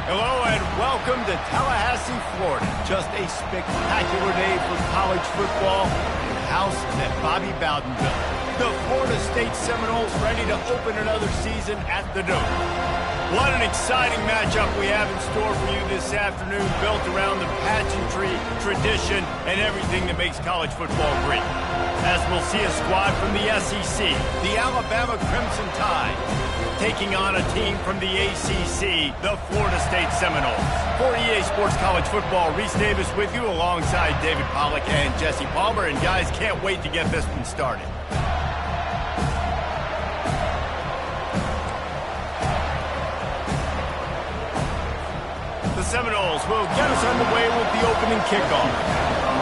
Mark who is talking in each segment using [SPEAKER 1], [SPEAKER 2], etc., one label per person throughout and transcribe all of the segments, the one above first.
[SPEAKER 1] Hello and welcome to Tallahassee, Florida. Just a spectacular day for college football in the house at Bobby Bowden built. The Florida State Seminoles ready to open another season at the Dome. What an exciting matchup we have in store for you this afternoon, built around the pageantry, tradition, and everything that makes college football great. As we'll see a squad from the SEC, the Alabama Crimson Tide, taking on a team from the ACC, the Florida State Seminoles. For EA Sports College Football, Reese Davis with you alongside David Pollack and Jesse Palmer. And guys, can't wait to get this one started. The Seminoles will get us underway with the opening kickoff.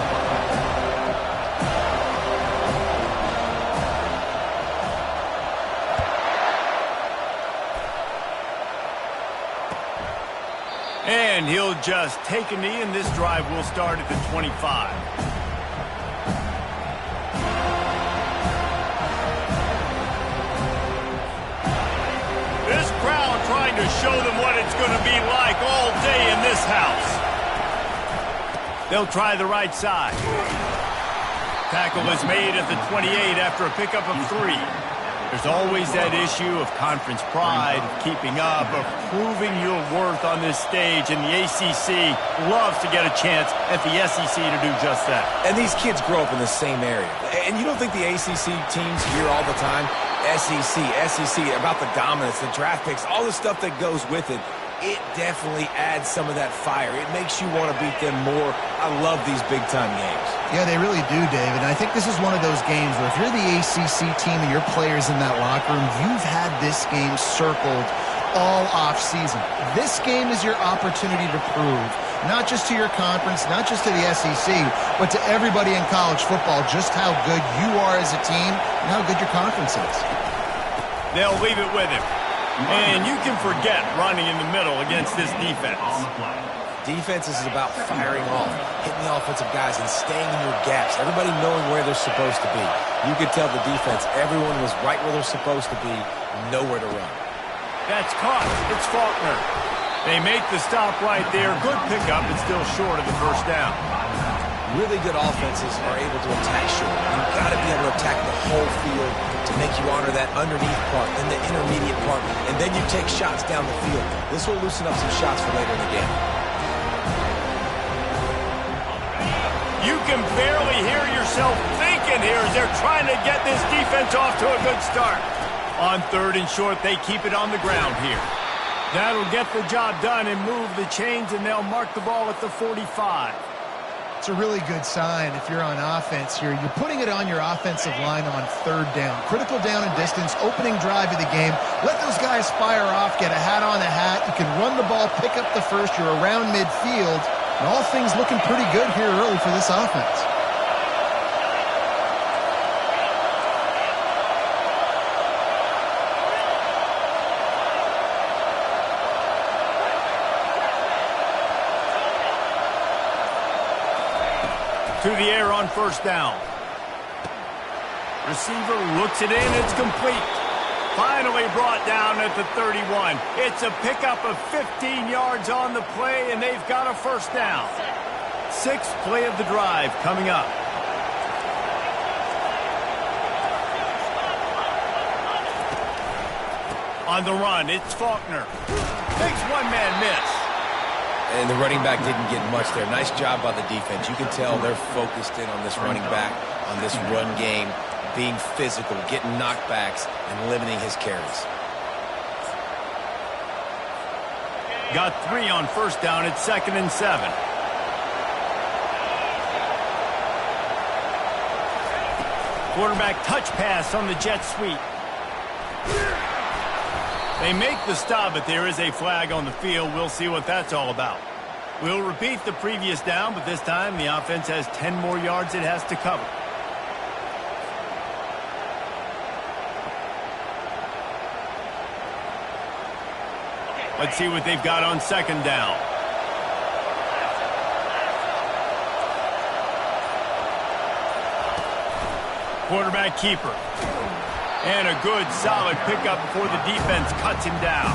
[SPEAKER 1] And he'll just take a knee, and this drive will start at the 25. This crowd trying to show them what it's going to be like all day in this house. They'll try the right side. Tackle is made at the 28 after a pickup of 3. There's always that issue of conference pride, keeping up, of proving your worth on this stage, and the ACC loves to get a chance at the SEC to do just that.
[SPEAKER 2] And these kids grow up in the same area. And you don't think the ACC teams hear all the time, SEC, about the dominance, the draft picks, all the stuff that goes with it. It definitely adds some of that fire. It makes you want to beat them more. I love these big-time games.
[SPEAKER 3] Yeah, they really do, David. And I think this is one of those games where if you're the ACC team and your players in that locker room, you've had this game circled all off-season. This game is your opportunity to prove, not just to your conference, not just to the SEC, but to everybody in college football, just how good you are as a team and how good your conference is.
[SPEAKER 1] They'll leave it with him. And you can forget running in the middle against this defense.
[SPEAKER 2] Defense is about firing off, hitting the offensive guys, and staying in your gaps. Everybody knowing where they're supposed to be. You could tell the defense, everyone was right where they're supposed to be, nowhere to run.
[SPEAKER 1] That's caught. It's Faulkner. They make the stop right there. Good pickup, but still short of the first down.
[SPEAKER 2] Really good offenses are able to attack short. You've got to be able to attack the whole field to make you honor that underneath part, then the intermediate part, and then you take shots down the field. This will loosen up some shots for later in the game.
[SPEAKER 1] You can barely hear yourself thinking here as they're trying to get this defense off to a good start. On 3rd and short, they keep it on the ground here. That'll get the job done and move the chains, and they'll mark the ball at the 45.
[SPEAKER 3] It's a really good sign if you're on offense here. You're putting it on your offensive line on 3rd down. Critical down and distance, opening drive of the game. Let those guys fire off, get a hat on a hat. You can run the ball, pick up the first. You're around midfield. And all things looking pretty good here early for this offense.
[SPEAKER 1] To the air on 1st down. Receiver looks it in. It's complete. Finally brought down at the 31. It's a pickup of 15 yards on the play, and they've got a 1st down. 6th play of the drive coming up. On the run, it's Faulkner. Makes one-man miss.
[SPEAKER 2] And the running back didn't get much there. Nice job by the defense. You can tell they're focused in on this running back, on this run game, being physical, getting knockbacks, and limiting his carries.
[SPEAKER 1] Got 3 on 1st down. It's 2nd and 7. Quarterback touch pass on the jet sweep. They make the stop, but there is a flag on the field. We'll see what that's all about. We'll repeat the previous down, but this time the offense has 10 more yards it has to cover. Let's see what they've got on 2nd down. Quarterback keeper. And a good, solid pickup before the defense cuts him down.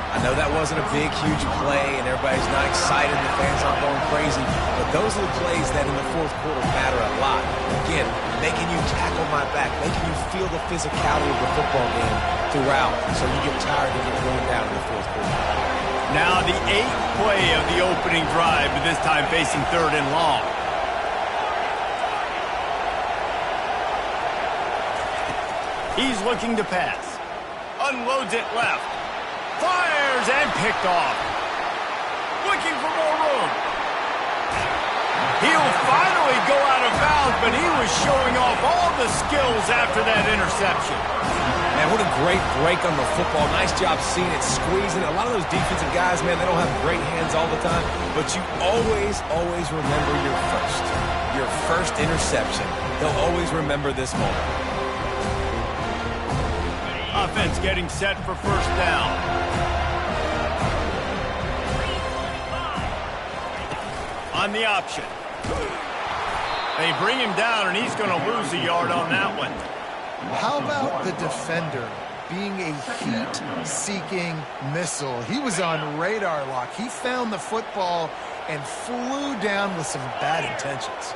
[SPEAKER 2] I know that wasn't a big, huge play, and everybody's not excited, the fans aren't going crazy, but those are the plays that in the fourth quarter matter a lot. Again, making you tackle my back, making you feel the physicality of the football game throughout, so you get tired of getting going down in the fourth quarter.
[SPEAKER 1] Now the 8th play of the opening drive, but this time facing 3rd and long. He's looking to pass. Unloads it left. Fires and picked off. Looking for more room. He'll finally go out of bounds, but he was showing off all the skills after that interception.
[SPEAKER 2] Man, what a great break on the football. Nice job seeing it, squeezing it. A lot of those defensive guys, man, they don't have great hands all the time, but you always remember your first interception. They'll always remember this moment.
[SPEAKER 1] Offense getting set for first down. On the option. They bring him down, and he's going to lose a yard on that one.
[SPEAKER 3] How about the defender being a heat-seeking missile? He was on radar lock. He found the football and flew down with some bad intentions.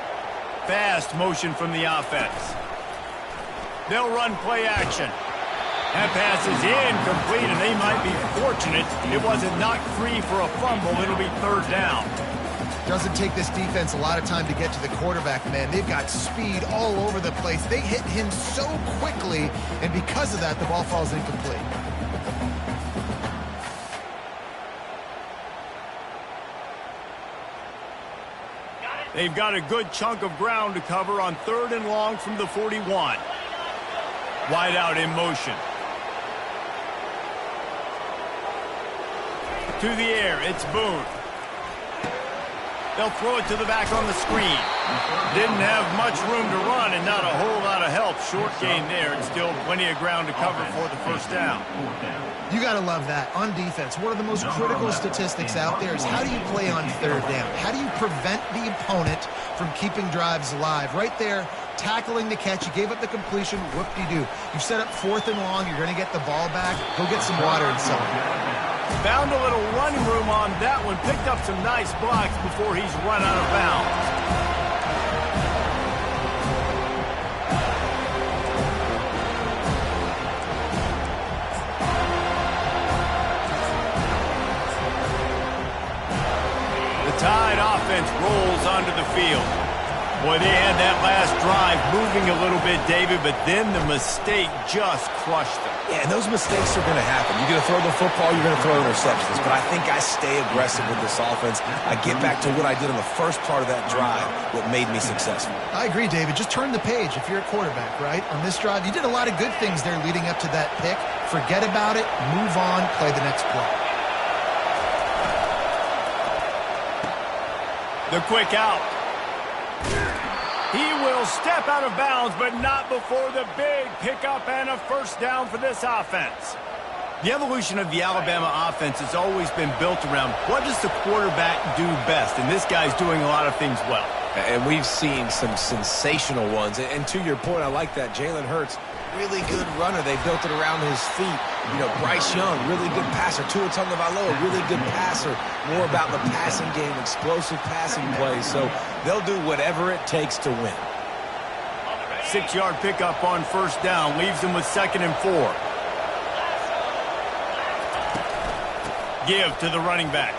[SPEAKER 1] Fast motion from the offense. They'll run play action. That pass is incomplete, and they might be fortunate it wasn't knocked free for a fumble. It'll be 3rd down.
[SPEAKER 3] Doesn't take this defense a lot of time to get to the quarterback, man. They've got speed all over the place. They hit him so quickly, and because of that, the ball falls incomplete.
[SPEAKER 1] They've got a good chunk of ground to cover on 3rd and long from the 41. Wide out in motion. To the air, it's Boone. They'll throw it to the back on the screen. Didn't have much room to run and not a whole lot of help. Short gain there, and still plenty of ground to cover for the first down.
[SPEAKER 3] You got to love that. On defense, one of the most critical statistics out there is how do you play on 3rd down? How do you prevent the opponent from keeping drives alive? Right there, tackling the catch. You gave up the completion. Whoop-de-doo. You've set up 4th and long. You're going to get the ball back. Go get some water and celebrate.
[SPEAKER 1] Found a little running room on that one. Picked up some nice blocks before he's run out of bounds. The Tide offense rolls onto the field. Boy, they had that last drive moving a little bit, David, but then the mistake just crushed them.
[SPEAKER 2] Yeah, and those mistakes are going to happen. You're going to throw the football, you're going to throw interceptions. But I think I stay aggressive with this offense. I get back to what I did on the first part of that drive, what made me successful.
[SPEAKER 3] I agree, David. Just turn the page if you're a quarterback, right? On this drive, you did a lot of good things there leading up to that pick. Forget about it, move on, play the next play.
[SPEAKER 1] The quick out. He will step out of bounds, but not before the big pickup and a first down for this offense. The evolution of the Alabama offense has always been built around what does the quarterback do best, and this guy's doing a lot of things well.
[SPEAKER 2] And we've seen some sensational ones. And to your point, I like that. Jalen Hurts, really good runner. They built it around his feet. You know, Bryce Young, really good passer. Tua Tagovailoa, really good passer. More about the passing game, explosive passing plays. So they'll do whatever it takes to win.
[SPEAKER 1] 6-yard pickup on first down. Leaves them with 2nd and 4. Give to the running back.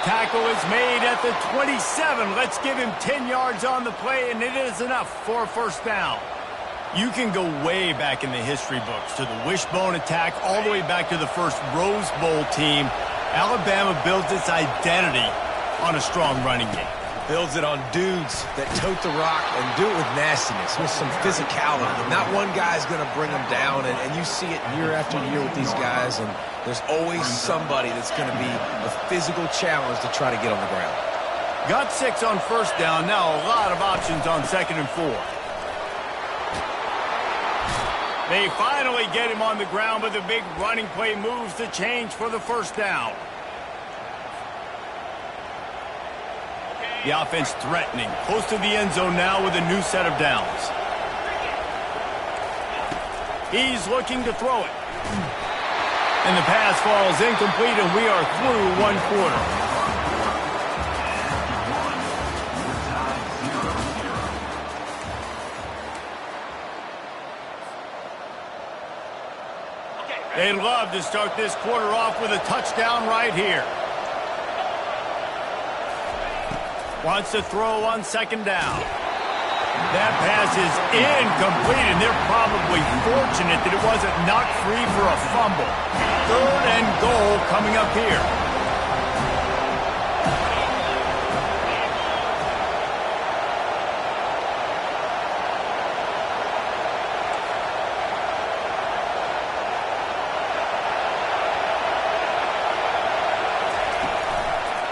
[SPEAKER 1] Tackle is made at the 27. Let's give him 10 yards on the play, and it is enough for a first down. You can go way back in the history books to the wishbone attack, all the way back to the first Rose Bowl team. Alabama builds its identity on a strong running game.
[SPEAKER 2] Builds it on dudes that tote the rock and do it with nastiness, with some physicality. Not one guy's going to bring them down, and you see it year after year with these guys, and there's always somebody that's going to be a physical challenge to try to get on the ground.
[SPEAKER 1] Got 6 on first down. Now a lot of options on 2nd and 4. They finally get him on the ground, but the big running play moves the change for the first down. The offense threatening. Close to the end zone now with a new set of downs. He's looking to throw it. And the pass falls incomplete, and we are through one quarter. They'd love to start this quarter off with a touchdown right here. Wants to throw on second down. That pass is incomplete, and they're probably fortunate that it wasn't knocked free for a fumble. 3rd and goal coming up here.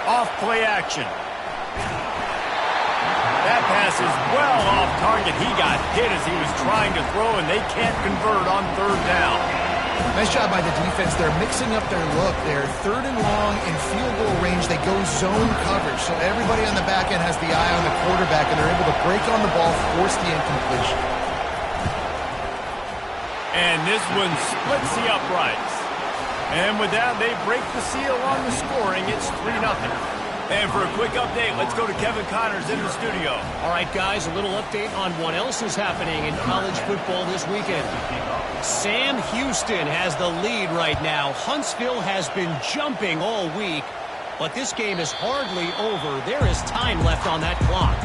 [SPEAKER 1] Off play action. That pass is well off target. He got hit as he was trying to throw, and they can't convert on 3rd down.
[SPEAKER 3] Nice job by the defense. They're mixing up their look. They're 3rd and long in field goal range. They go zone coverage, so everybody on the back end has the eye on the quarterback, and they're able to break on the ball, force the incompletion.
[SPEAKER 1] And this one splits the uprights. And with that, they break the seal on the scoring. It's 3-0. And for a quick update, let's go to Kevin Connors in the studio.
[SPEAKER 4] All right, guys, a little update on what else is happening in college football this weekend. Sam Houston has the lead right now. Huntsville has been jumping all week, but this game is hardly over. There is time left on that clock.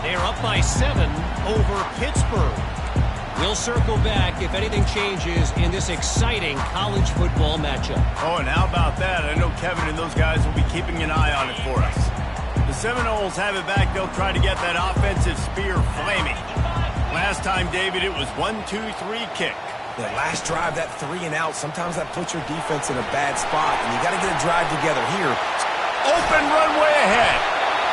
[SPEAKER 4] They're up by 7 over Pittsburgh. We'll circle back if anything changes in this exciting college football matchup.
[SPEAKER 1] Oh, and how about that? I know Kevin and those guys will be keeping an eye on it for us. The Seminoles have it back. They'll try to get that offensive spear flaming. Last time, David, it was 1-2-3 kick.
[SPEAKER 2] The last drive, that 3 and out, sometimes that puts your defense in a bad spot, and you got to get a drive together here.
[SPEAKER 1] Open runway ahead.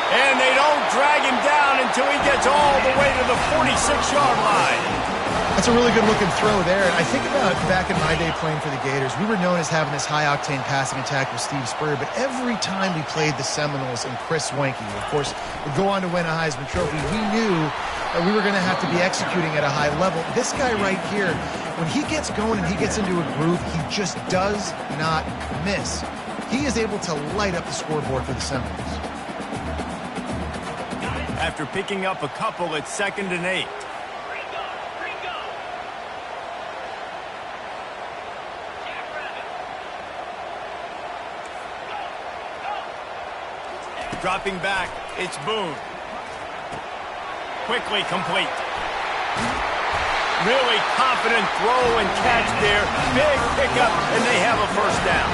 [SPEAKER 1] And they don't drag him down until he gets all the way to the 46-yard line.
[SPEAKER 3] That's a really good-looking throw there. And I think about back in my day playing for the Gators, we were known as having this high-octane passing attack with Steve Spurrier, but every time we played the Seminoles and Chris Wenke, of course, would go on to win a Heisman Trophy, we knew that we were going to have to be executing at a high level. This guy right here, when he gets going and he gets into a groove, he just does not miss. He is able to light up the scoreboard for the Seminoles.
[SPEAKER 1] After picking up a couple, it's 2nd and 8. Dropping back, it's Boone. Quickly complete. Really confident throw and catch there. Big pickup, and they have a 1st down.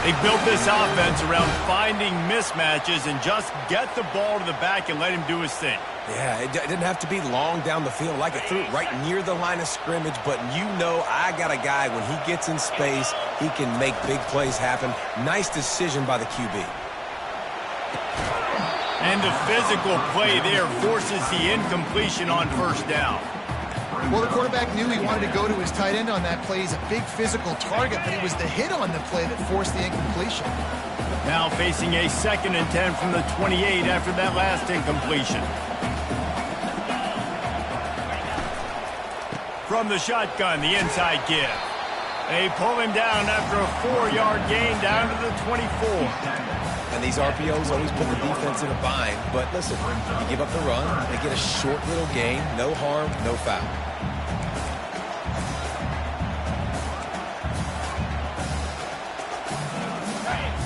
[SPEAKER 1] They built this offense around finding mismatches and just get the ball to the back and let him do his thing.
[SPEAKER 2] Yeah, it didn't have to be long down the field. Like it threw it right near the line of scrimmage, but you know I got a guy, when he gets in space, he can make big plays happen. Nice decision by the QB.
[SPEAKER 1] And the physical play there forces the incompletion on 1st down.
[SPEAKER 3] Well, the quarterback knew he wanted to go to his tight end on that play. He's a big physical target, but it was the hit on the play that forced the incompletion.
[SPEAKER 1] Now facing a 2nd and 10 from the 28 after that last incompletion. From the shotgun, the inside give. They pull him down after a 4-yard gain down to the 24.
[SPEAKER 2] And these RPOs always put the defense in a bind. But listen, you give up the run, they get a short little gain. No harm, no foul.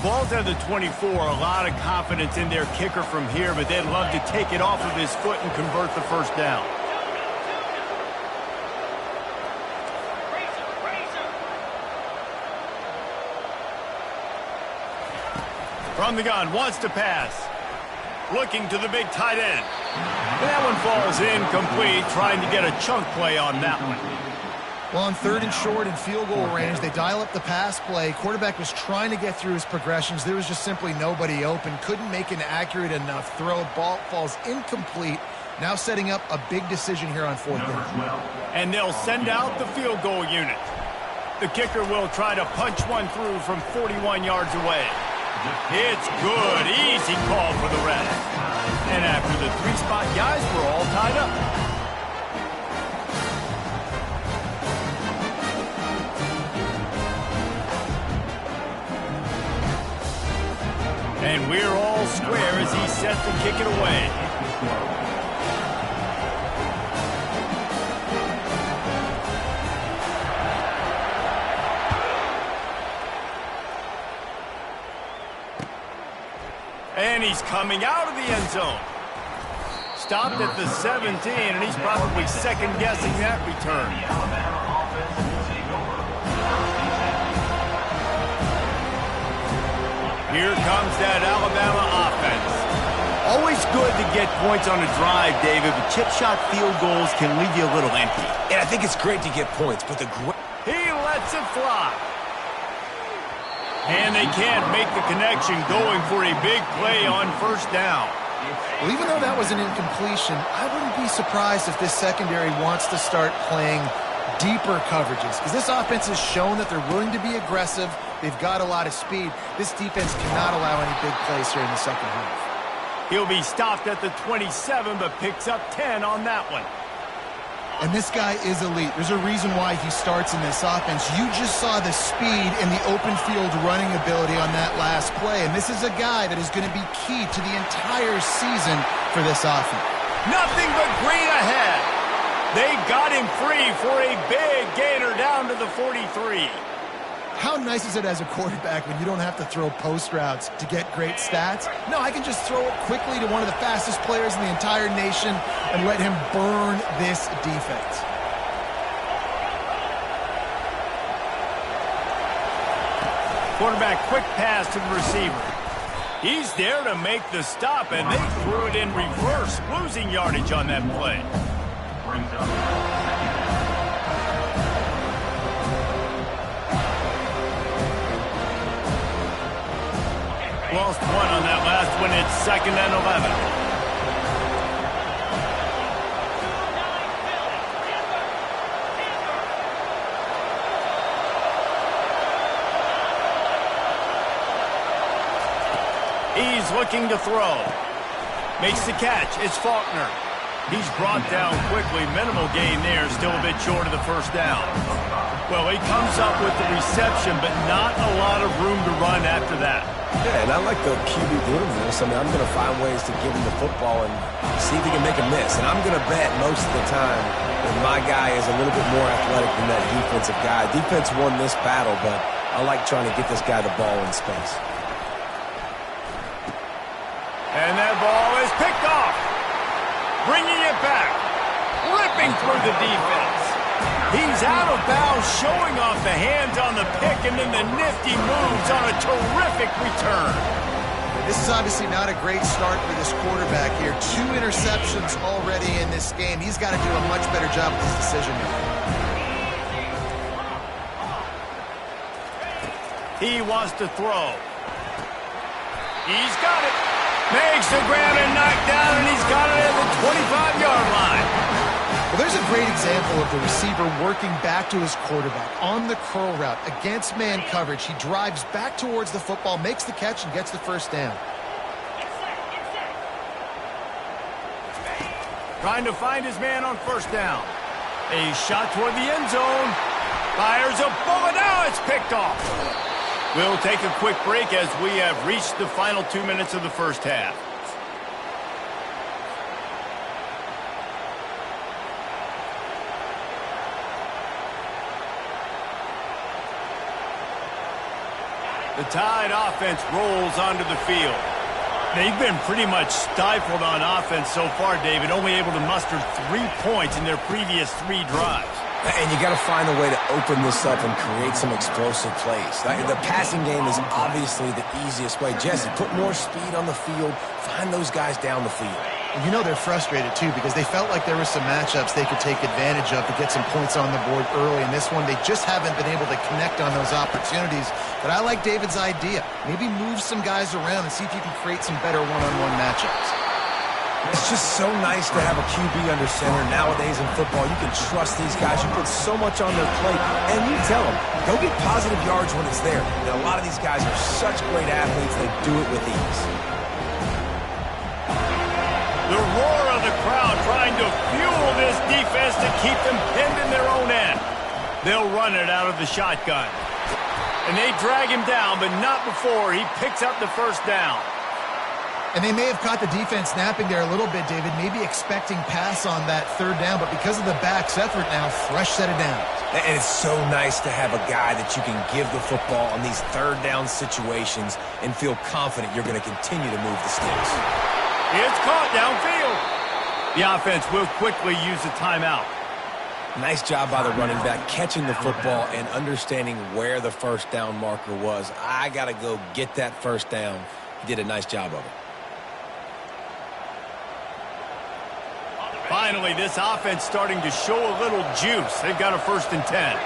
[SPEAKER 1] Ball's at the 24. A lot of confidence in their kicker from here, but they'd love to take it off of his foot and convert the 1st down. From the gun, wants to pass. Looking to the big tight end. And that one falls incomplete, trying to get a chunk play on that one.
[SPEAKER 3] Well, on 3rd and short in field goal range, they dial up the pass play. Quarterback was trying to get through his progressions. There was just simply nobody open. Couldn't make an accurate enough throw. Ball falls incomplete. Now setting up a big decision here on 4th down.
[SPEAKER 1] And they'll send out the field goal unit. The kicker will try to punch one through from 41 yards away. It's good. Easy call for the rest. And after the 3-spot guys, we're all tied up. And we're all square as he's set to kick it away. And he's coming out of the end zone. Stopped at the 17, and he's probably second-guessing that return. Here comes that Alabama offense. Always good to get points on a drive, David, but chip shot field goals can leave you a little empty.
[SPEAKER 2] And I think it's great to get points, but
[SPEAKER 1] he lets it fly. And they can't make the connection going for a big play on first down.
[SPEAKER 3] Well, even though that was an incompletion, I wouldn't be surprised if this secondary wants to start playing deeper coverages, because this offense has shown that they're willing to be aggressive. They've got a lot of speed. This defense cannot allow any big plays here in the second half.
[SPEAKER 1] He'll be stopped at the 27, but picks up 10 on that one.
[SPEAKER 3] And this guy is elite. There's a reason why he starts in this offense. You just saw the speed and the open field running ability on that last play. And this is a guy that is going to be key to the entire season for this offense.
[SPEAKER 1] Nothing but green ahead. They got him free for a big gainer down to the 43.
[SPEAKER 3] How nice is it as a quarterback when you don't have to throw post routes to get great stats? No, I can just throw it quickly to one of the fastest players in the entire nation and let him burn this defense.
[SPEAKER 1] Quarterback quick pass to the receiver. He's there to make the stop, and they threw it in reverse, losing yardage on that play. Lost one on that last one. It's 2nd and 11. He's looking to throw. Makes the catch. It's Faulkner. He's brought down quickly. Minimal gain there. Still a bit short of the first down. Well, he comes up with the reception, but not a lot of room to run after that.
[SPEAKER 2] Yeah, and I like the QB doing this. I mean, I'm going to find ways to give him the football and see if he can make a miss. And I'm going to bet most of the time that my guy is a little bit more athletic than that defensive guy. Defense won this battle, but I like trying to get this guy the ball in space.
[SPEAKER 1] And that ball is picked off. Bringing it back. Ripping through the defense. He's out of bounds, showing off the hands on the pick, and then the nifty moves on a terrific return.
[SPEAKER 3] This is obviously not a great start for this quarterback here. 2 interceptions already in this game. He's got to do a much better job with his decision making.
[SPEAKER 1] He wants to throw. He's got it. Makes the grab and knock down, and he's got it at the 25-yard line.
[SPEAKER 3] Well, there's a great example of the receiver working back to his quarterback on the curl route against man coverage. He drives back towards the football, makes the catch, and gets the first down.
[SPEAKER 1] Trying to find his man on first down. A shot toward the end zone. Fires a bullet. Now it's picked off. We'll take a quick break as we have reached the final 2 minutes of the first half. The Tide offense rolls onto the field. They've been pretty much stifled on offense so far, David, only able to muster 3 points in their previous 3 drives.
[SPEAKER 2] And you got to find a way to open this up and create some explosive plays. The passing game is obviously the easiest way. Jesse, put more speed on the field. Find those guys down the field.
[SPEAKER 3] And you know they're frustrated, too, because they felt like there were some matchups they could take advantage of to get some points on the board early. In this one, they just haven't been able to connect on those opportunities. But I like David's idea. Maybe move some guys around and see if you can create some better one-on-one matchups.
[SPEAKER 2] It's just so nice to have a QB under center nowadays in football. You can trust these guys. You put so much on their plate, and you tell them, go get positive yards when it's there. And a lot of these guys are such great athletes, they do it with ease.
[SPEAKER 1] The roar of the crowd trying to fuel this defense to keep them pinned in their own end. They'll run it out of the shotgun. And they drag him down, but not before he picks up the first down.
[SPEAKER 3] And they may have caught the defense napping there a little bit, David, maybe expecting pass on that third down, but because of the back's effort now, fresh set of downs.
[SPEAKER 2] And it's so nice to have a guy that you can give the football on these third down situations and feel confident you're going to continue to move the sticks.
[SPEAKER 1] It's caught downfield. The offense will quickly use a timeout.
[SPEAKER 2] Nice job by the running back catching the football and understanding where the first down marker was. I got to go get that first down. He did a nice job of it.
[SPEAKER 1] Finally, this offense starting to show a little juice. They've got a 1st and 10.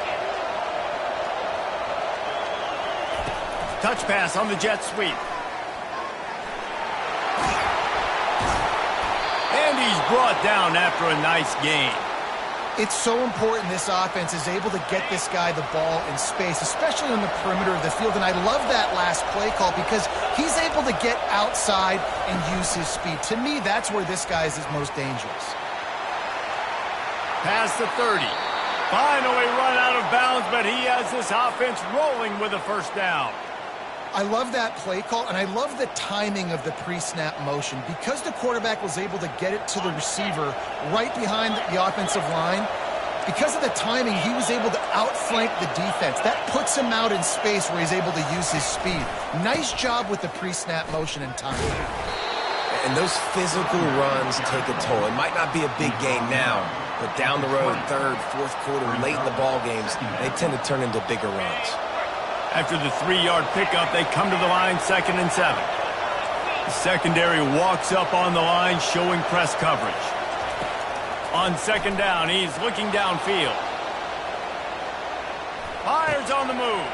[SPEAKER 1] Touch pass on the jet sweep. And he's brought down after a nice gain.
[SPEAKER 3] It's so important this offense is able to get this guy the ball in space, especially on the perimeter of the field. And I love that last play call because he's able to get outside and use his speed. To me, that's where this guy is most dangerous.
[SPEAKER 1] Past the 30. Finally run out of bounds, but he has this offense rolling with a 1st down.
[SPEAKER 3] I love that play call, and I love the timing of the pre-snap motion. Because the quarterback was able to get it to the receiver right behind the offensive line, because of the timing, he was able to outflank the defense. That puts him out in space where he's able to use his speed. Nice job with the pre-snap motion and timing.
[SPEAKER 2] And those physical runs take a toll. It might not be a big gain now, but down the road, 3rd, 4th quarter, late in the ball games, they tend to turn into bigger runs.
[SPEAKER 1] After the 3-yard pickup, they come to the line 2nd and 7. The secondary walks up on the line, showing press coverage. On 2nd down, he's looking downfield. Fires on the move.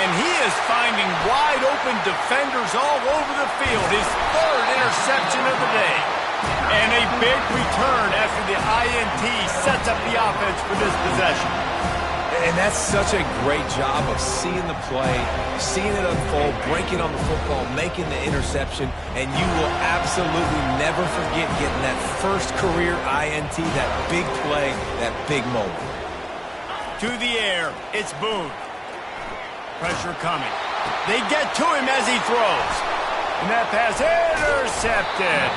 [SPEAKER 1] And he is finding wide-open defenders all over the field. His 3rd interception of the day. And a big return after the INT sets up the offense for this possession.
[SPEAKER 2] And that's such a great job of seeing the play, seeing it unfold, breaking on the football, making the interception, and you will absolutely never forget getting that first career INT, that big play, that big moment.
[SPEAKER 1] To the air, it's Boone. Pressure coming. They get to him as he throws. And that pass intercepted.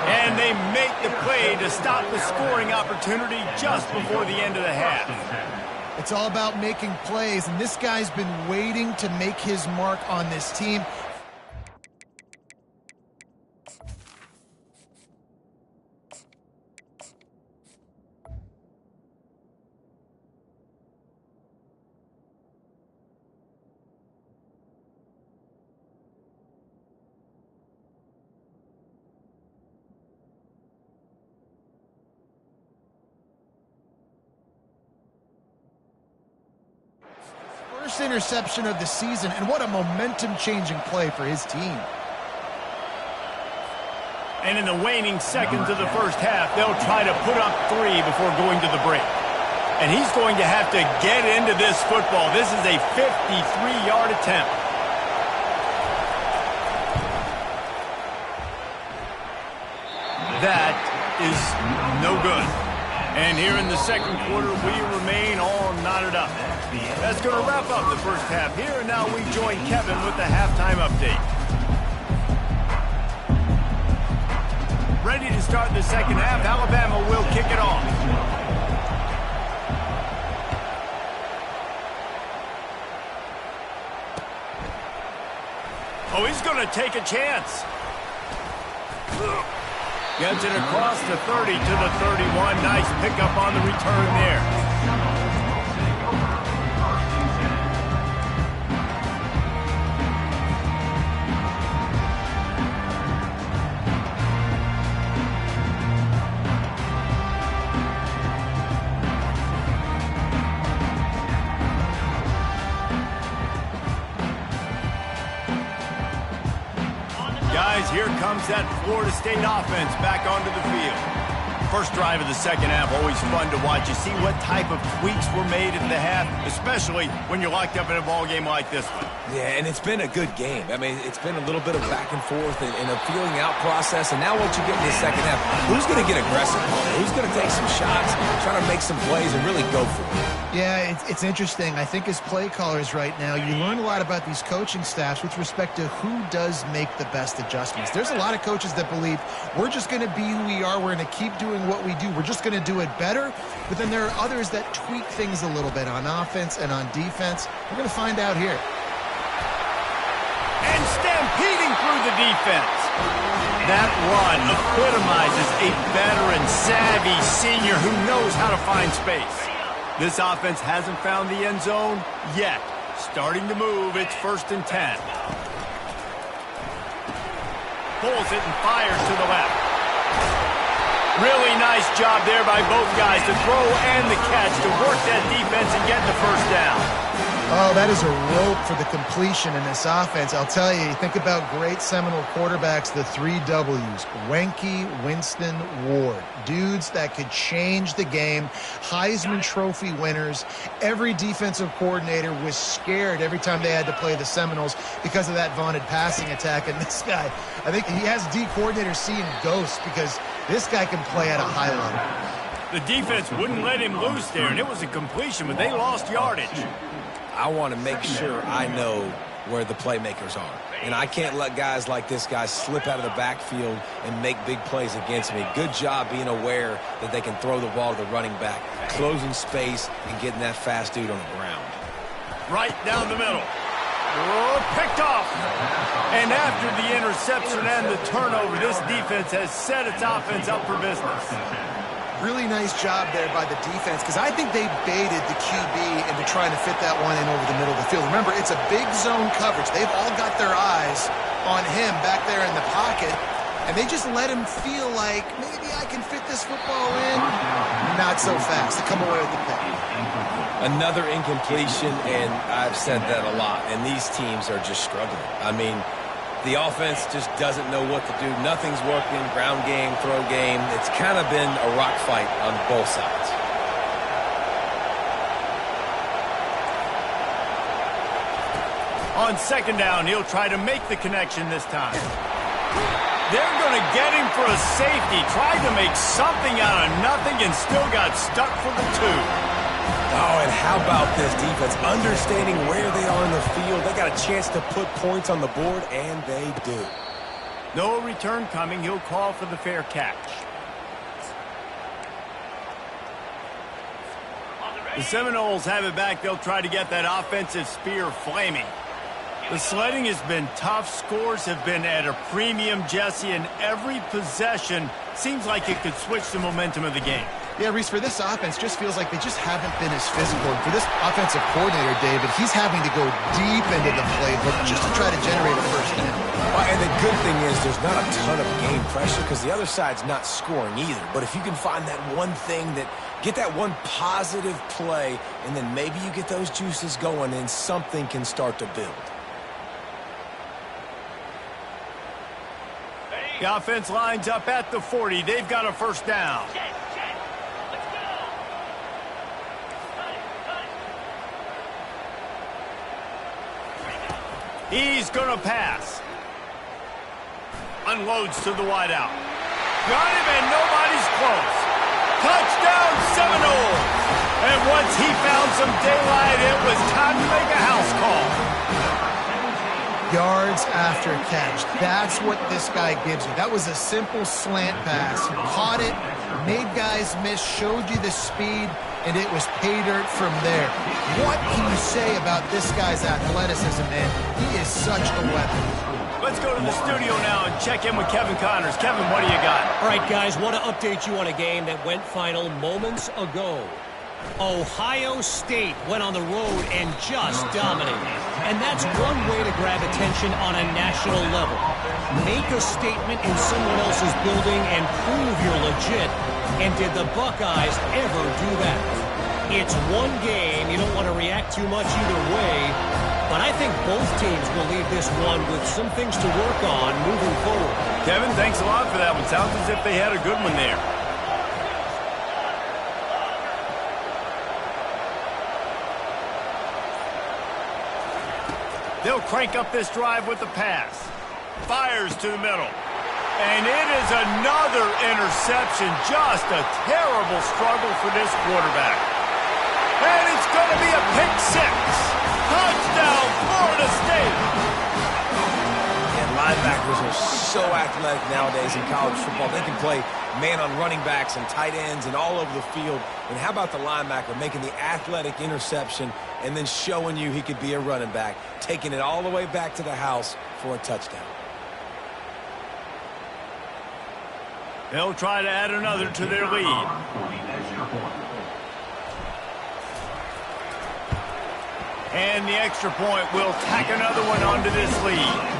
[SPEAKER 1] And they make the play to stop the scoring opportunity just before the end of the half.
[SPEAKER 3] It's all about making plays, and this guy's been waiting to make his mark on this team. First interception of the season, and what a momentum-changing play for his team.
[SPEAKER 1] And in the waning seconds of the first half, they'll try to put up 3 before going to the break. And he's going to have to get into this football. This is a 53-yard attempt. That is no good. And here in the second quarter, we remain all knotted up. That's going to wrap up the first half here, and now we join Kevin with the halftime update. Ready to start the second half. Alabama will kick it off. Oh, he's going to take a chance. Gets it across the 30 to the 31. Nice pickup on the return there. Guys, here comes that Florida State offense back onto the field. First drive of the second half, always fun to watch. You see what type of tweaks were made in the half, especially when you're locked up in a ball game like this one.
[SPEAKER 2] Yeah, and it's been a good game. I mean, it's been a little bit of back and forth and a feeling out process. And now what you get in the second half, who's going to get aggressive? Who's going to take some shots, try to make some plays, and really go for it?
[SPEAKER 3] Yeah, it's interesting. I think as play callers right now, you learn a lot about these coaching staffs with respect to who does make the best adjustments. There's a lot of coaches that believe we're just going to be who we are. We're going to keep doing what we do. We're just going to do it better. But then there are others that tweak things a little bit on offense and on defense. We're going to find out here.
[SPEAKER 1] And stampeding through the defense. That run epitomizes a veteran, savvy senior who knows how to find space. This offense hasn't found the end zone yet. Starting to move, it's 1st and 10. Pulls it and fires to the left. Really nice job there by both guys to throw and the catch to work that defense and get the first down.
[SPEAKER 3] Oh, that is a rope for the completion in this offense. I'll tell you, think about great Seminole quarterbacks, the 3 W's. Wenke, Winston, Ward. Dudes that could change the game. Heisman Trophy winners. Every defensive coordinator was scared every time they had to play the Seminoles because of that vaunted passing attack. And this guy, I think he has D coordinators seeing ghosts because this guy can play at a high level.
[SPEAKER 1] The defense wouldn't let him loose there, and it was a completion, but they lost yardage.
[SPEAKER 2] I want to make sure I know where the playmakers are. And I can't let guys like this guy slip out of the backfield and make big plays against me. Good job being aware that they can throw the ball to the running back, closing space, and getting that fast dude on the ground.
[SPEAKER 1] Right down the middle. Oh, picked off. And after the interception and the turnover, this defense has set its offense up for business.
[SPEAKER 3] Really nice job there by the defense because I think they baited the QB into trying to fit that one in over the middle of the field. Remember, it's a big zone coverage. They've all got their eyes on him back there in the pocket, and they just let him feel like maybe I can fit this football in. Not so fast. They come away with the pick.
[SPEAKER 2] Another incompletion, and I've said that a lot, and these teams are just struggling. I mean, the offense just doesn't know what to do. Nothing's working. Ground game, throw game. It's kind of been a rock fight on both sides.
[SPEAKER 1] On 2nd down, he'll try to make the connection this time. They're going to get him for a safety. Tried to make something out of nothing and still got stuck for the 2.
[SPEAKER 2] Oh, and how about this defense? Understanding where they are in the field. They got a chance to put points on the board, and they do.
[SPEAKER 1] No return coming. He'll call for the fair catch. The Seminoles have it back. They'll try to get that offensive spear flaming. The sledding has been tough. Scores have been at a premium, Jesse, and every possession seems like it could switch the momentum of the game.
[SPEAKER 3] Yeah, Reese, for this offense, just feels like they just haven't been as physical. And for this offensive coordinator, David, he's having to go deep into the playbook just to try to generate a first down.
[SPEAKER 2] Well, and the good thing is there's not a ton of game pressure because the other side's not scoring either. But if you can find that one thing that get that one positive play, and then maybe you get those juices going, and something can start to build.
[SPEAKER 1] The offense lines up at the 40. They've got a first down. He's going to pass. Unloads to the wideout. Got him, and nobody's close. Touchdown, Seminoles. And once he found some daylight, it was time to make a house call.
[SPEAKER 3] Yards after catch. That's what this guy gives you. That was a simple slant pass. Caught it, made guys miss, showed you the speed, and it was pay dirt from there. What can you say about this guy's athleticism, man? He is such a weapon.
[SPEAKER 1] Let's go to the studio now and check in with Kevin Connors. Kevin, what do you got?
[SPEAKER 4] All right, guys, want to update you on a game that went final moments ago. Ohio State went on the road and just dominated. And that's one way to grab attention on a national level. Make a statement in someone else's building and prove you're legit. And did the Buckeyes ever do that? It's one game. You don't want to react too much either way. But I think both teams will leave this one with some things to work on moving forward.
[SPEAKER 1] Kevin, thanks a lot for that one. Sounds as if they had a good one there. They'll crank up this drive with the pass. Fires to the middle. And it is another interception. Just a terrible struggle for this quarterback. And it's going to be a pick six. Touchdown, Florida State.
[SPEAKER 2] And linebackers are so athletic nowadays in college football. They can play man on running backs and tight ends and all over the field. And how about the linebacker making the athletic interception and then showing you he could be a running back, taking it all the way back to the house for a touchdown.
[SPEAKER 1] They'll try to add another to their lead. And the extra point will tack another one onto this lead.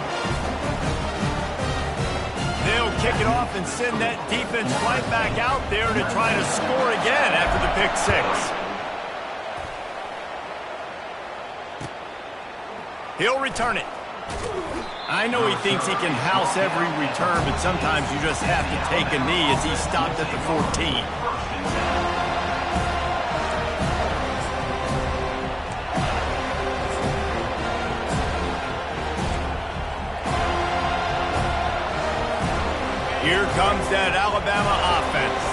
[SPEAKER 1] They'll kick it off and send that defense right back out there to try to score again after the pick six. He'll return it. I know he thinks he can house every return, but sometimes you just have to take a knee as he stopped at the 14. Here comes that Alabama offense.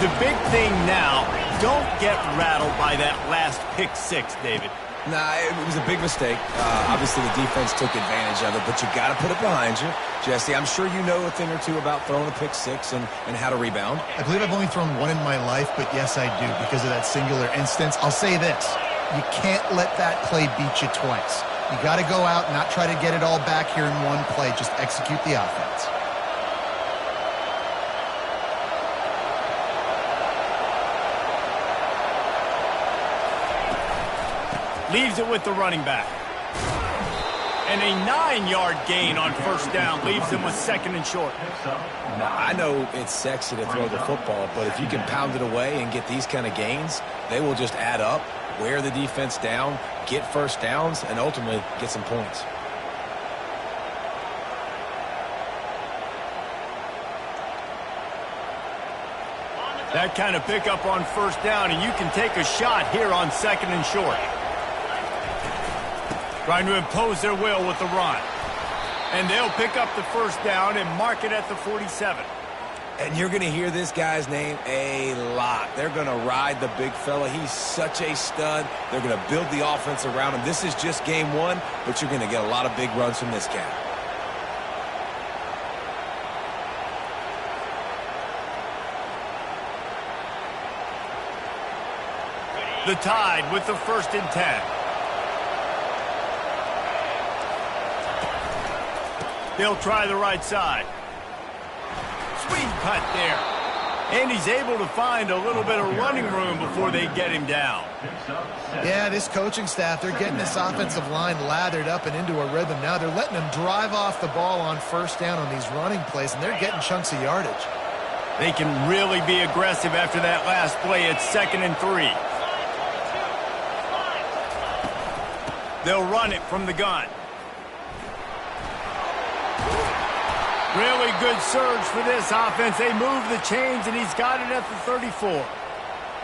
[SPEAKER 1] The big thing now, don't get rattled by that last pick six, David.
[SPEAKER 2] Nah, it was a big mistake. Obviously, the defense took advantage of it, but you got to put it behind you. Jesse, I'm sure you know a thing or two about throwing a pick six and how to rebound.
[SPEAKER 3] I believe I've only thrown one in my life, but yes, I do because of that singular instance. I'll say this. You can't let that play beat you twice. You got to go out and not try to get it all back here in one play. Just execute the offense.
[SPEAKER 1] Leaves it with the running back. And a 9-yard gain on first down leaves him with second and short.
[SPEAKER 2] Now, I know it's sexy to throw the football, but if you can pound it away and get these kind of gains, they will just add up, wear the defense down, get first downs, and ultimately get some points.
[SPEAKER 1] That kind of pickup on first down, and you can take a shot here on second and short. Trying to impose their will with the run. And they'll pick up the first down and mark it at the 47.
[SPEAKER 2] And you're going to hear this guy's name a lot. They're going to ride the big fella. He's such a stud. They're going to build the offense around him. This is just game one, but you're going to get a lot of big runs from this guy.
[SPEAKER 1] The Tide with the 1st and 10. They'll try the right side. Sweet cut there. And he's able to find a little bit of running room before they get him down.
[SPEAKER 3] Yeah, this coaching staff, they're getting this offensive line lathered up and into a rhythm. Now they're letting them drive off the ball on first down on these running plays, and they're getting chunks of yardage.
[SPEAKER 1] They can really be aggressive after that last play at 2nd and 3. They'll run it from the gun. Really good surge for this offense. They move the chains, and he's got it at the 34.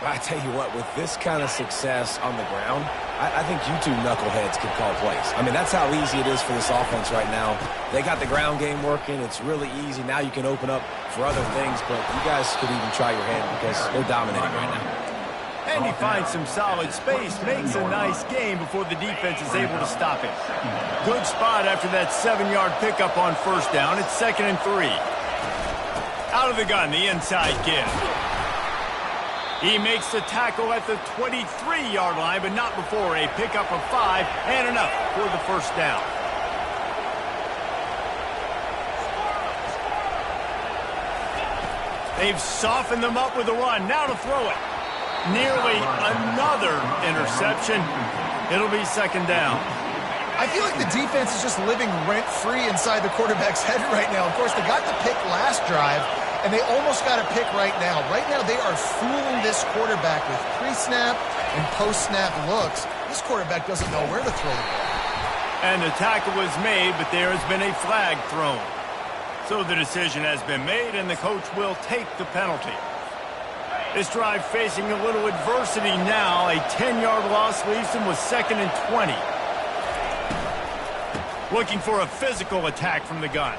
[SPEAKER 2] I tell you what, with this kind of success on the ground, I think you two knuckleheads could call plays. I mean, that's how easy it is for this offense right now. They got the ground game working. It's really easy. Now you can open up for other things, but you guys could even try your hand because they're dominating right now.
[SPEAKER 1] And he finds some solid space, makes a nice game before the defense is able to stop him. Good spot after that 7-yard pickup on first down. It's 2nd and 3. Out of the gun, the inside give. He makes the tackle at the 23-yard line, but not before a pickup of 5 and enough for the first down. They've softened them up with a run. Now to throw it. Nearly another interception. It'll be 2nd down.
[SPEAKER 3] I feel like the defense is just living rent-free inside the quarterback's head right now. Of course, they got the pick last drive, and they almost got a pick right now. Right now, they are fooling this quarterback with pre-snap and post-snap looks. This quarterback doesn't know where to throw the ball.
[SPEAKER 1] And the tackle was made, but there has been a flag thrown. So the decision has been made, and the coach will take the penalty. This drive facing a little adversity now. A 10-yard loss leaves him with 2nd and 20. Looking for a physical attack from the gun.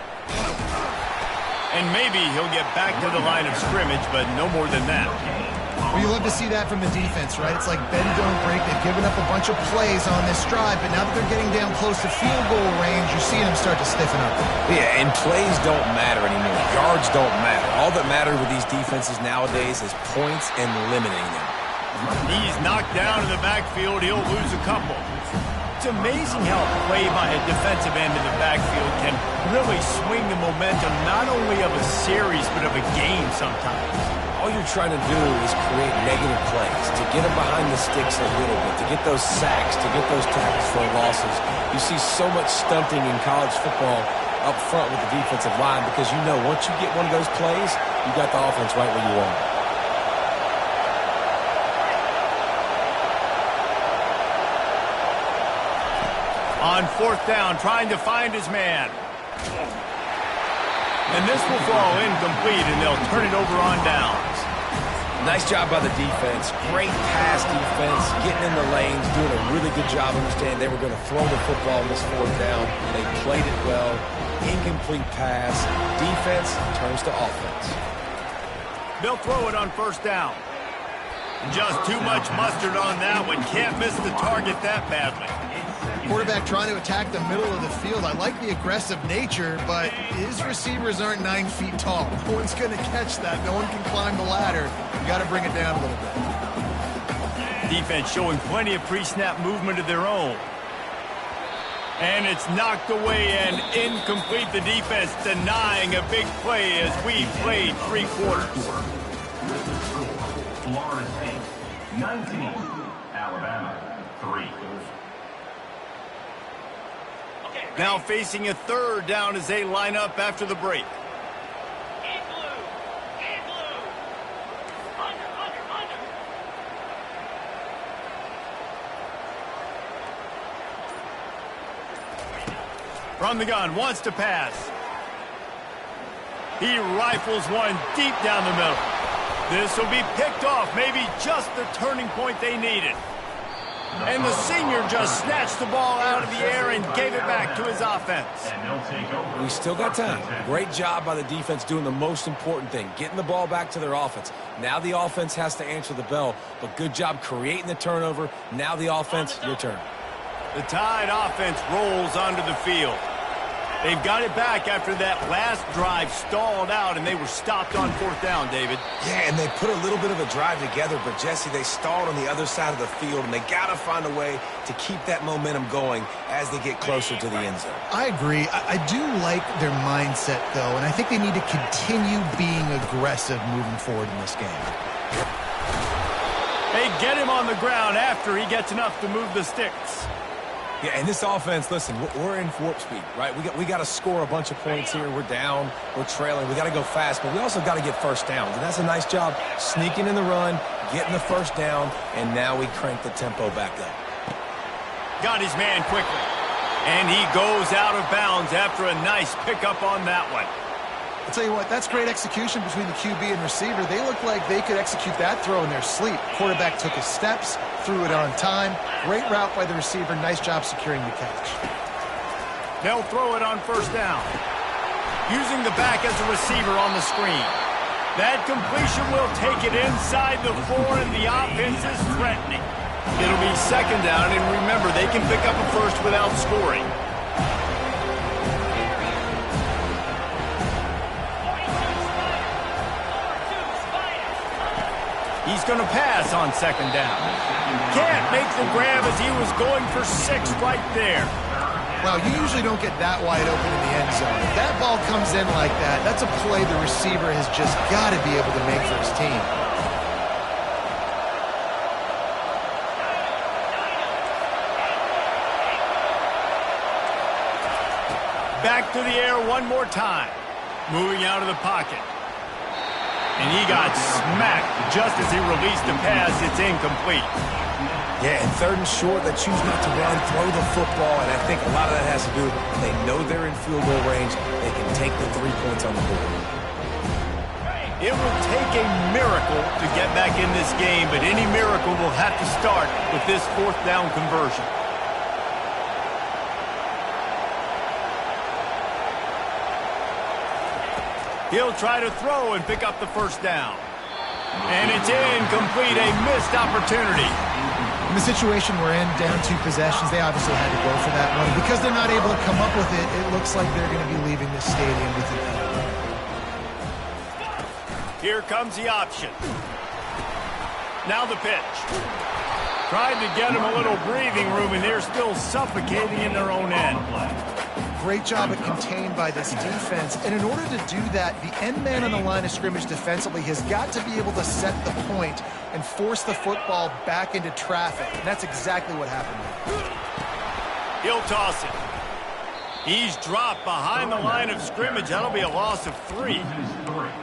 [SPEAKER 1] And maybe he'll get back to the line of scrimmage, but no more than that.
[SPEAKER 3] Well, you love to see that from the defense, right? It's like bend, don't break. They've given up a bunch of plays on this drive, but now that they're getting down close to field goal range, you're seeing them start to stiffen up.
[SPEAKER 2] Yeah, and plays don't matter anymore. Yards don't matter. All that matters with these defenses nowadays is points and limiting them.
[SPEAKER 1] He's knocked down in the backfield. He'll lose a couple. It's amazing how a play by a defensive end in the backfield can really swing the momentum not only of a series but of a game sometimes.
[SPEAKER 2] All you're trying to do is create negative plays, to get them behind the sticks a little bit, to get those sacks, to get those tackles for losses. You see so much stunting in college football up front with the defensive line because you know once you get one of those plays, you got the offense right where you want it.
[SPEAKER 1] On fourth down, trying to find his man. And this will fall incomplete, and they'll turn it over on downs.
[SPEAKER 2] Nice job by the defense. Great pass defense, getting in the lanes, doing a really good job understanding they were going to throw the football on this fourth down. They played it well. Incomplete pass. Defense turns to offense.
[SPEAKER 1] They'll throw it on first down. Just too much mustard on that one. Can't miss the target that badly.
[SPEAKER 3] Quarterback trying to attack the middle of the field. I like the aggressive nature, but his receivers aren't 9 feet tall. No one's going to catch that. No one can climb the ladder. You got to bring it down a little bit.
[SPEAKER 1] Defense showing plenty of pre-snap movement of their own. And it's knocked away and incomplete. The defense denying a big play as we played 3 quarters.
[SPEAKER 5] Florida State, 19. Alabama, 3.
[SPEAKER 1] Now facing a third down as they line up after the break. From the gun, wants to pass. He rifles one deep down the middle. This will be picked off, maybe just the turning point they needed. And the senior just snatched the ball out of the air and gave it back to his offense.
[SPEAKER 2] We still got time. Great job by the defense doing the most important thing, getting the ball back to their offense. Now the offense has to answer the bell, but good job creating the turnover. Now the offense, your turn.
[SPEAKER 1] The Tide offense rolls onto the field. They've got it back after that last drive stalled out, and they were stopped on fourth down, David.
[SPEAKER 2] Yeah, and they put a little bit of a drive together, but, Jesse, they stalled on the other side of the field, and they got to find a way to keep that momentum going as they get closer to the end zone.
[SPEAKER 3] I agree. I do like their mindset, though, and I think they need to continue being aggressive moving forward in this game.
[SPEAKER 1] They get him on the ground after he gets enough to move the sticks.
[SPEAKER 2] Yeah, and this offense, listen, we're in warp speed, right? We got to score a bunch of points here. We're down. We're trailing. We got to go fast, but we also got to get first downs. And that's a nice job sneaking in the run, getting the first down, and now we crank the tempo back up.
[SPEAKER 1] Got his man quickly. And he goes out of bounds after a nice pickup on that one.
[SPEAKER 3] I'll tell you what, that's great execution between the QB and receiver. They look like they could execute that throw in their sleep. Quarterback took his steps, threw it on time. Great route by the receiver. Nice job securing the catch.
[SPEAKER 1] They'll throw it on first down. Using the back as a receiver on the screen. That completion will take it inside the 4, and the offense is threatening. It'll be second down, and remember, they can pick up a first without scoring. He's going to pass on second down. Can't make the grab as he was going for 6 right there.
[SPEAKER 3] Well, you usually don't get that wide open in the end zone. If that ball comes in like that, that's a play the receiver has just got to be able to make for his team.
[SPEAKER 1] Back to the air one more time. Moving out of the pocket. And he got smacked just as he released the pass. It's incomplete.
[SPEAKER 2] Yeah, and third and short, they choose not to run, throw the football, and I think a lot of that has to do with they know they're in field goal range. They can take the 3 points on the board.
[SPEAKER 1] It will take a miracle to get back in this game, but any miracle will have to start with this fourth down conversion. He'll try to throw and pick up the first down. And it's incomplete, a missed opportunity.
[SPEAKER 3] In the situation we're in, down 2 possessions, they obviously had to go for that one. Because they're not able to come up with it, it looks like they're going to be leaving this stadium with it.
[SPEAKER 1] Here comes the option. Now the pitch. Trying to get them a little breathing room, and they're still suffocating in their own end.
[SPEAKER 3] Great job at contained by this defense. And in order to do that, the end man on the line of scrimmage defensively has got to be able to set the point and force the football back into traffic. And that's exactly what happened.
[SPEAKER 1] He'll toss it. He's dropped behind the line of scrimmage. That'll be a loss of 3.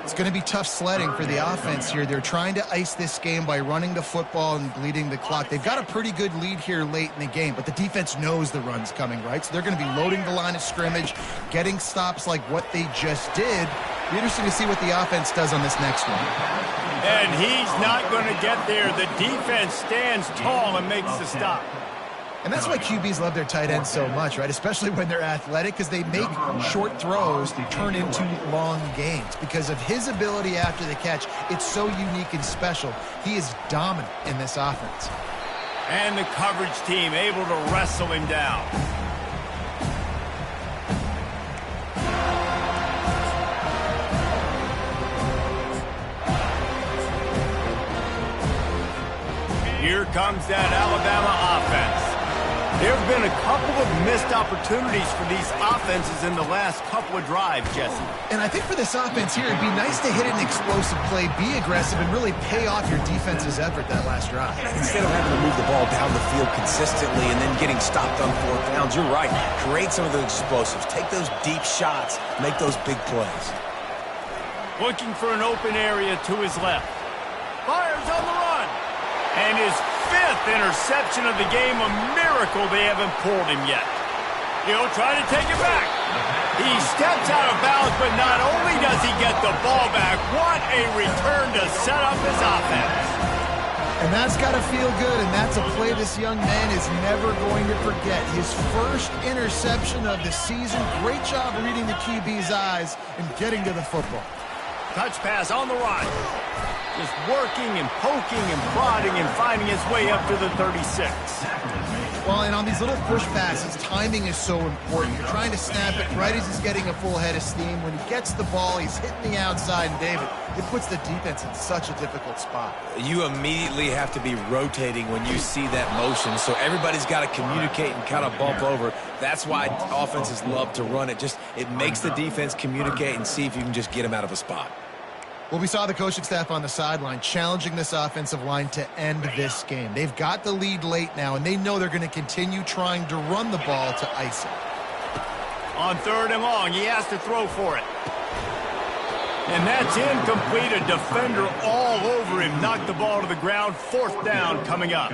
[SPEAKER 3] It's going to be tough sledding for the offense here. They're trying to ice this game by running the football and bleeding the clock. They've got a pretty good lead here late in the game, but the defense knows the run's coming, right? So they're going to be loading the line of scrimmage, getting stops like what they just did. It'll be interesting to see what the offense does on this next one.
[SPEAKER 1] And he's not going to get there. The defense stands tall and makes the stop.
[SPEAKER 3] And that's why QBs love their tight ends so much, right? Especially when they're athletic, because they make short throws turn into long gains. Because of his ability after the catch, it's so unique and special. He is dominant in this offense.
[SPEAKER 1] And the coverage team able to wrestle him down. Here comes that Alabama offense. There have been a couple of missed opportunities for these offenses in the last couple of drives, Jesse.
[SPEAKER 3] And I think for this offense here, it'd be nice to hit an explosive play, be aggressive, and really pay off your defense's effort that last drive.
[SPEAKER 2] Instead of having to move the ball down the field consistently and then getting stopped on 4th downs, you're right. Create some of those explosives. Take those deep shots. Make those big plays.
[SPEAKER 1] Looking for an open area to his left. Fires on the run. And his 5th interception of the game, a miracle they haven't pulled him yet. He'll try to take it back. He steps out of bounds, but not only does he get the ball back, what a return to set up his offense.
[SPEAKER 3] And that's got to feel good, and that's a play this young man is never going to forget. His first interception of the season. Great job reading the QB's eyes and getting to the football.
[SPEAKER 1] Touch pass on the run. Just working and poking and prodding and finding his way up to the 36.
[SPEAKER 3] Well, and on these little push passes, timing is so important. You're trying to snap it right as he's getting a full head of steam. When he gets the ball, he's hitting the outside, and David, it puts the defense in such a difficult spot.
[SPEAKER 2] You immediately have to be rotating when you see that motion, so everybody's got to communicate and kind of bump over. That's why offenses love to run it. It makes the defense communicate and see if you can just get them out of a spot.
[SPEAKER 3] Well, we saw the coaching staff on the sideline challenging this offensive line to end this game. They've got the lead late now, and they know they're going to continue trying to run the ball to ice it.
[SPEAKER 1] On 3rd and long, he has to throw for it. And that's incomplete. A defender all over him. Knocked the ball to the ground. 4th down coming up.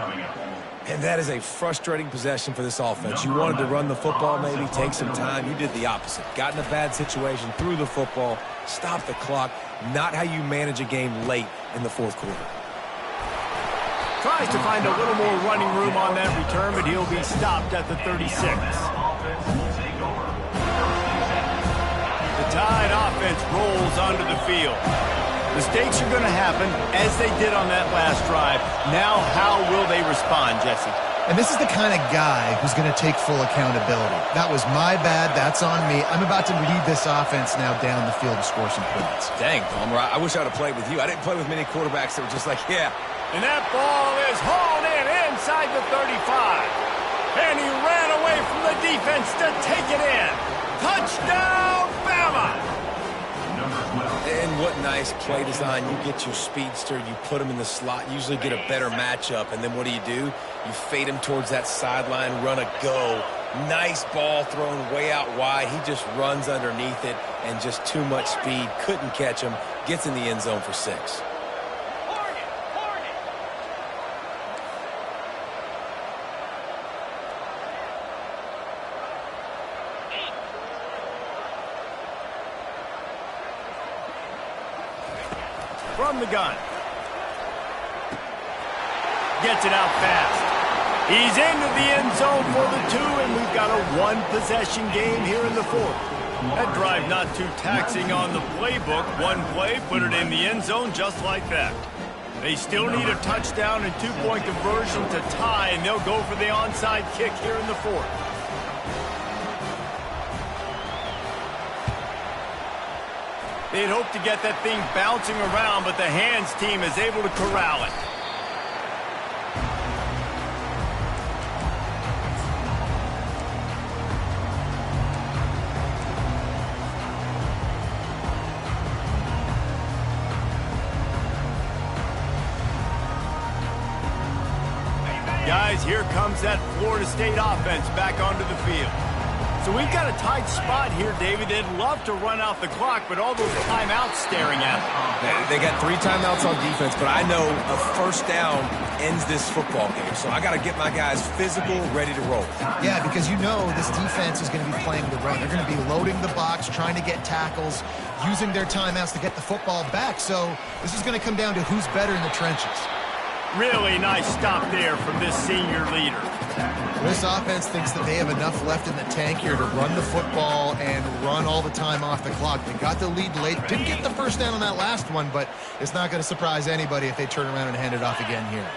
[SPEAKER 2] And that is a frustrating possession for this offense. You wanted to run the football, maybe take some time. You did the opposite. Got in a bad situation, threw the football, stopped the clock. Not how you manage a game late in the 4th quarter.
[SPEAKER 1] Tries to find a little more running room on that return, but he'll be stopped at the 36. The Tide offense rolls onto the field. Mistakes are going to happen, as they did on that last drive. Now, how will they respond, Jesse?
[SPEAKER 3] And this is the kind of guy who's going to take full accountability. That was my bad. That's on me. I'm about to lead this offense now down the field to score some points.
[SPEAKER 2] Dang, Palmer, I wish I would have played with you. I didn't play with many quarterbacks that were just like, yeah.
[SPEAKER 1] And that ball is hauled in inside the 35. And he ran away from the defense to take it in. Touchdown, Bama!
[SPEAKER 2] And what nice play design. You get your speedster, you put him in the slot, usually get a better matchup, and then what do? You fade him towards that sideline, run a go. Nice ball thrown way out wide. He just runs underneath it, and just too much speed. Couldn't catch him. Gets in the end zone for 6.
[SPEAKER 1] From the gun. Gets it out fast. He's into the end zone for the 2, and we've got a 1-possession game here in the 4th. That drive not too taxing on the playbook. One play, put it in the end zone just like that. They still need a touchdown and two-point conversion to tie, and they'll go for the onside kick here in the fourth. They'd hope to get that thing bouncing around, but the hands team is able to corral it. Guys, here comes that Florida State offense back onto the field. So we've got a tight spot here, David. They'd love to run out the clock, but all those timeouts staring at them.
[SPEAKER 2] They got 3 timeouts on defense, but I know a first down ends this football game. So I got to get my guys physical, ready to roll.
[SPEAKER 3] Yeah, because you know this defense is going to be playing the run. They're going to be loading the box, trying to get tackles, using their timeouts to get the football back. So this is going to come down to who's better in the trenches.
[SPEAKER 1] Really nice stop there from this senior leader.
[SPEAKER 3] This offense thinks that they have enough left in the tank here to run the football and run all the time off the clock. They got the lead late. Didn't get the first down on that last one, but it's not going to surprise anybody if they turn around and hand it off again here.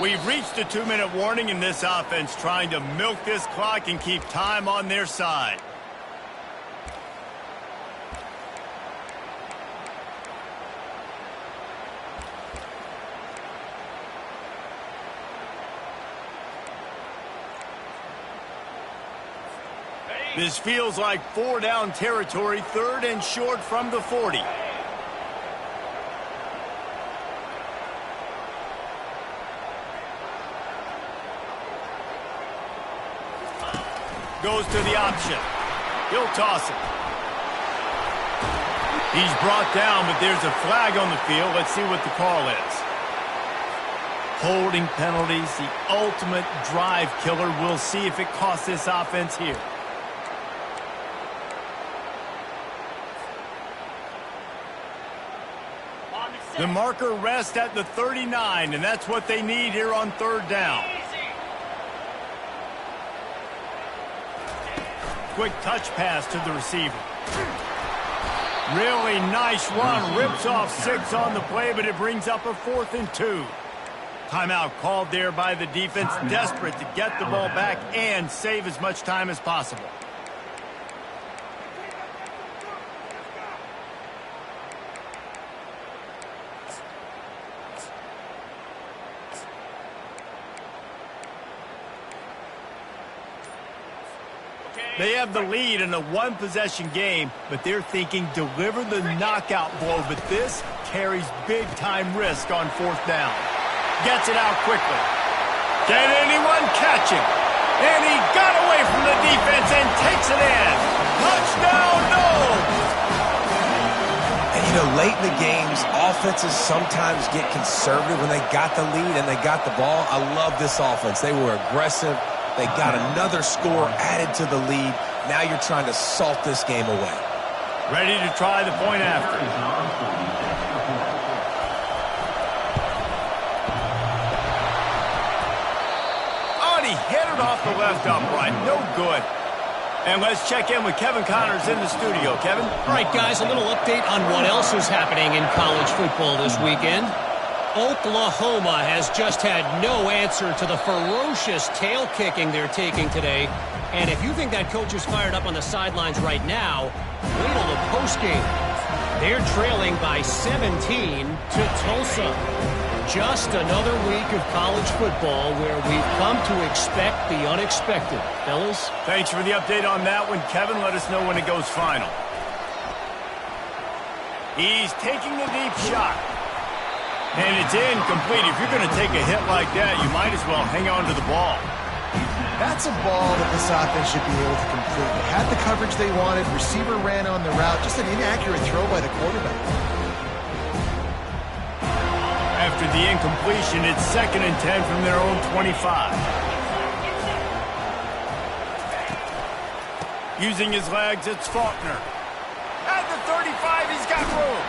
[SPEAKER 1] We've reached a 2-minute warning in this offense, trying to milk this clock and keep time on their side. This feels like 4-down territory, 3rd and short from the 40. Goes to the option. He'll toss it. He's brought down, but there's a flag on the field. Let's see what the call is. Holding penalties, the ultimate drive killer. We'll see if it costs this offense here. The marker rests at the 39, and that's what they need here on 3rd down. Quick touch pass to the receiver. Really nice run. Rips off 6 on the play, but it brings up a 4th and 2. Timeout called there by the defense, desperate to get the ball back and save as much time as possible. They have the lead in a 1-possession game, but they're thinking deliver the knockout blow. But this carries big-time risk on 4th down. Gets it out quickly. Can anyone catch him? And he got away from the defense and takes it in. Touchdown, no!
[SPEAKER 2] And, you know, late in the games, offenses sometimes get conservative when they got the lead and they got the ball. I love this offense. They were aggressive. They got another score added to the lead. Now you're trying to salt this game away.
[SPEAKER 1] Ready to try the point after. Oh, and he hit it off the left upright. No good. And let's check in with Kevin Connors in the studio. Kevin?
[SPEAKER 4] All right, guys, a little update on what else is happening in college football this weekend. Oklahoma has just had no answer to the ferocious tail kicking they're taking today. And if you think that coach is fired up on the sidelines right now, wait till the postgame. They're trailing by 17 to Tulsa. Just another week of college football where we've come to expect the unexpected. Fellas?
[SPEAKER 1] Thanks for the update on that one, Kevin. Let us know when it goes final. He's taking a deep shot. And it's incomplete. If you're going to take a hit like that, you might as well hang on to the ball.
[SPEAKER 3] That's a ball that this offense should be able to complete. They had the coverage they wanted. Receiver ran on the route. Just an inaccurate throw by the quarterback.
[SPEAKER 1] After the incompletion, it's 2nd and 10 from their own 25. Using his legs, it's Faulkner. At the 35, he's got room.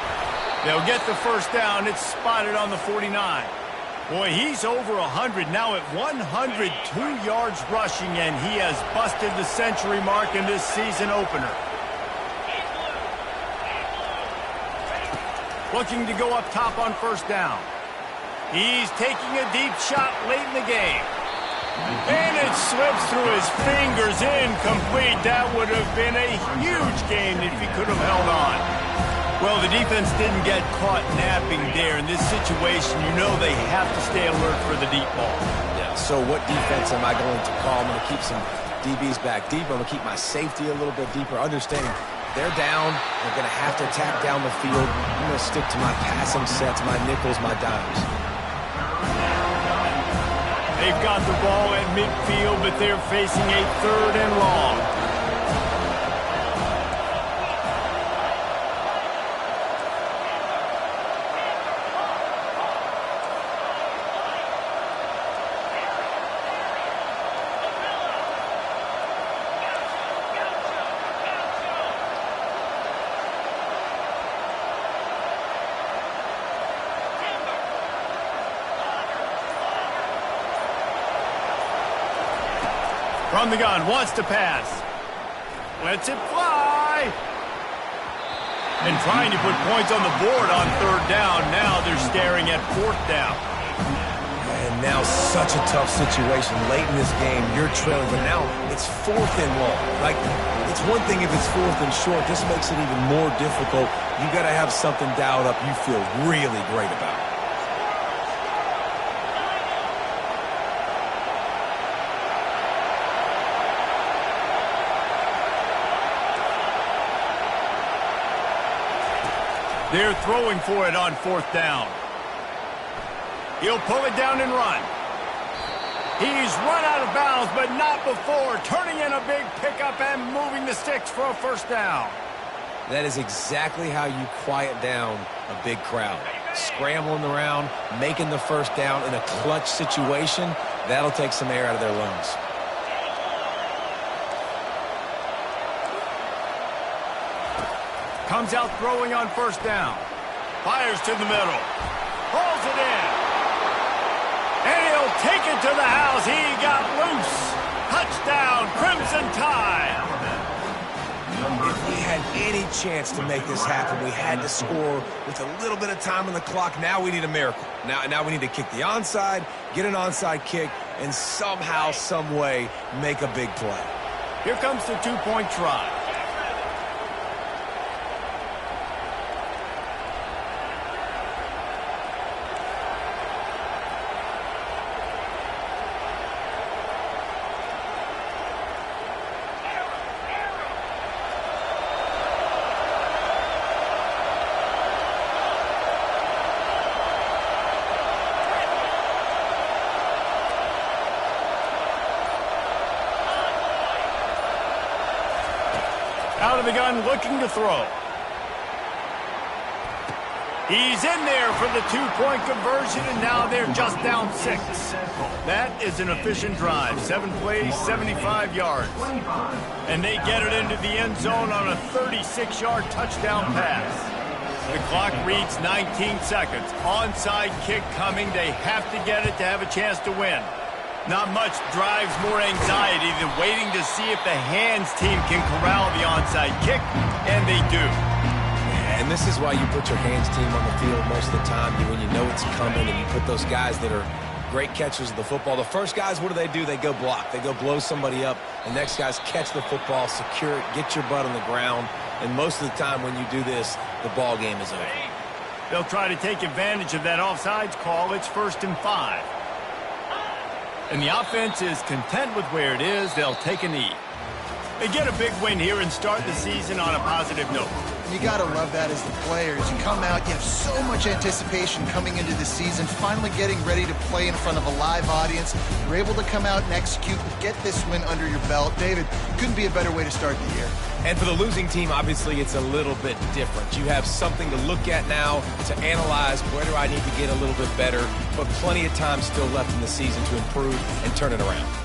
[SPEAKER 1] They'll get the first down. It's spotted on the 49. Boy, he's over 100 now at 102 yards rushing, and he has busted the century mark in this season opener. Looking to go up top on first down. He's taking a deep shot late in the game. And it slips through his fingers, incomplete. That would have been a huge gain if he could have held on. Well, the defense didn't get caught napping there. In this situation, you know they have to stay alert for the deep ball.
[SPEAKER 2] Yeah, so what defense am I going to call? I'm going to keep some DBs back deeper. I'm going to keep my safety a little bit deeper, understanding they're down. They're going to have to attack down the field. I'm going to stick to my passing sets, my nickels, my dimes.
[SPEAKER 1] They've got the ball at midfield, but they're facing a 3rd and long. From the gun, wants to pass. Lets it fly. And trying to put points on the board on 3rd down. Now they're staring at 4th down.
[SPEAKER 2] And now such a tough situation. Late in this game, you're trailing, but now it's 4th and long. Like, it's one thing if it's 4th and short. This makes it even more difficult. You got to have something dialed up you feel really great about.
[SPEAKER 1] They're throwing for it on 4th down. He'll pull it down and run. He's run out of bounds, but not before turning in a big pickup and moving the sticks for a 1st down.
[SPEAKER 2] That is exactly how you quiet down a big crowd. Scrambling around, making the 1st down in a clutch situation, that'll take some air out of their lungs.
[SPEAKER 1] Comes out throwing on 1st down. Fires to the middle. Pulls it in. And he'll take it to the house. He got loose. Touchdown, Crimson Tide.
[SPEAKER 2] If we had any chance to make this happen, we had to score with a little bit of time on the clock. Now we need a miracle. Now we need to kick the onside, get an onside kick, and somehow, some way, make a big play.
[SPEAKER 1] Here comes the 2-point try. Out of the gun, looking to throw. He's in there for the 2-point conversion, and now they're just down 6. That is an efficient drive. 7 plays, 75 yards. And they get it into the end zone on a 36-yard touchdown pass. The clock reads 19 seconds. Onside kick coming. They have to get it to have a chance to win. Not much drives more anxiety than waiting to see if the hands team can corral the onside kick, and they do.
[SPEAKER 2] And this is why you put your hands team on the field most of the time, when you know it's coming, and you put those guys that are great catchers of the football. The first guys, what do? They go block. They go blow somebody up. The next guys catch the football, secure it, get your butt on the ground. And most of the time when you do this, the ball game is over.
[SPEAKER 1] They'll try to take advantage of that offsides call. It's 1st and 5. And the offense is content with where it is. They'll take a knee. They get a big win here and start the season on a positive note.
[SPEAKER 3] You got to love that as the players. You come out, you have so much anticipation coming into the season, finally getting ready to play in front of a live audience. You're able to come out and execute, get this win under your belt. David, couldn't be a better way to start the year.
[SPEAKER 2] And for the losing team, obviously, it's a little bit different. You have something to look at now to analyze where do I need to get a little bit better, but plenty of time still left in the season to improve and turn it around.